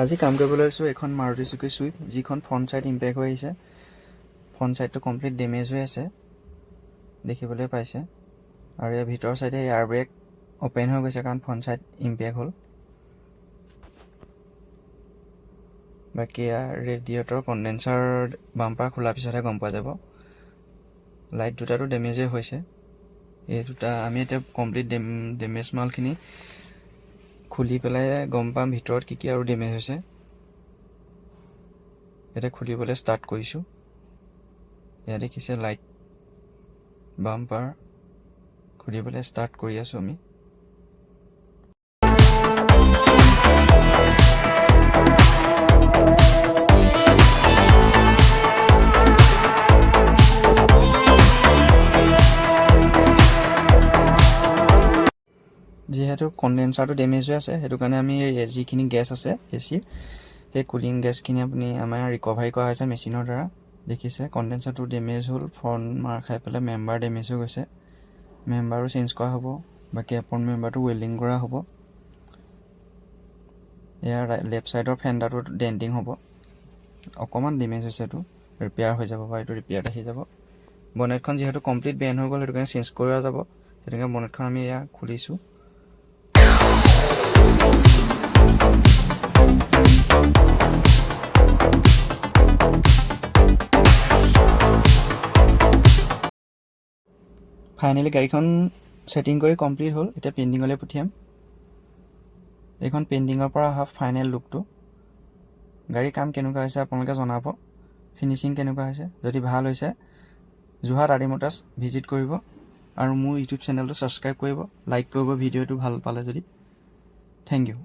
আজি কাম কৰিবলৈ লৈছোঁ এখন মাৰুতি চুজুকি ছুইফ্ট যিখন ফ্ৰণ্ট ছাইড ইম্পেক্ট হৈ আহিছে। ফ্ৰণ্ট ছাইডটো কমপ্লিট ডেমেজ হৈ আছে দেখিবলৈ পাইছে, আৰু ইয়াৰ ভিতৰৰ ছাইডে এয়াৰ ব্ৰেক অ'পেন হৈ গৈছে কাৰণ ফ্ৰণ্ট ছাইড ইম্পেক্ট হ'ল। বাকী ৰেডিয়েটৰ কণ্ডেঞ্চাৰ বাম্পাৰ খোলাৰ পিছতহে গম পোৱা যাব। লাইট দুটাটো ডেমেজেই হৈছে। এই দুটা আমি এতিয়া কমপ্লিট ডেমেজ মালখিনি খুলি পেলাই গম পাম ভিতৰত কি আৰু ডেমেজ হৈছে। এতিয়া খুলিবলৈ ষ্টাৰ্ট কৰিছোঁ। এয়া দেখিছে লাইট বাম্পাৰ খুলিবলৈ ষ্টাৰ্ট কৰি আছোঁ আমি। যিহেতু কণ্ডেঞ্চাৰটো ডেমেজ হৈ আছে, সেইটো কাৰণে আমি যিখিনি গেছ আছে এচিৰ, সেই কুলিং গেছখিনি আমাৰ ৰিকভাৰী কৰা হৈছে মেচিনৰ দ্বাৰা। দেখিছে কণ্ডেঞ্চাৰটো ডেমেজ হ'ল, ফ্ৰণ্ট মাৰ খাই পেলাই মেম্বাৰ ডেমেজ হৈ গৈছে। মেম্বাৰো চেঞ্জ কৰা হ'ব, বাকী আপন মেম্বাৰটো ৱেল্ডিং কৰা হ'ব। ইয়াৰ লেফ্ট ছাইডৰ ফেণ্ডাৰটো ডেণ্টিং হ'ব, অকণমান ডেমেজ হৈছে, এইটো ৰিপেয়াৰ হৈ যাব বা এইটো ৰিপেয়াৰত আহি যাব। বনেটখন যিহেতু কমপ্লিট বেণ্ড হৈ গ'ল, সেইটো কাৰণে চেঞ্জ কৰা যাব। তেনেকৈ বনেটখন আমি এয়া খুলিছোঁ। ফাইনেলি গাড়ীখন ছেটিং কৰি কমপ্লিট হ'ল। এতিয়া পেইণ্টিঙলৈ পঠিয়াম। এইখন পেইণ্টিঙৰ পৰা অহা ফাইনেল লুকটো। গাড়ীৰ কাম কেনেকুৱা হৈছে আপোনালোকে জনাব, ফিনিচিং কেনেকুৱা হৈছে। যদি ভাল হৈছে যোৰহাট আৰ ডি মটাৰ্ছ ভিজিট কৰিব, আৰু মোৰ ইউটিউব চেনেলটো ছাবস্ক্ৰাইব কৰিব, লাইক কৰিব ভিডিঅ'টো ভাল পালে যদি। Thank U.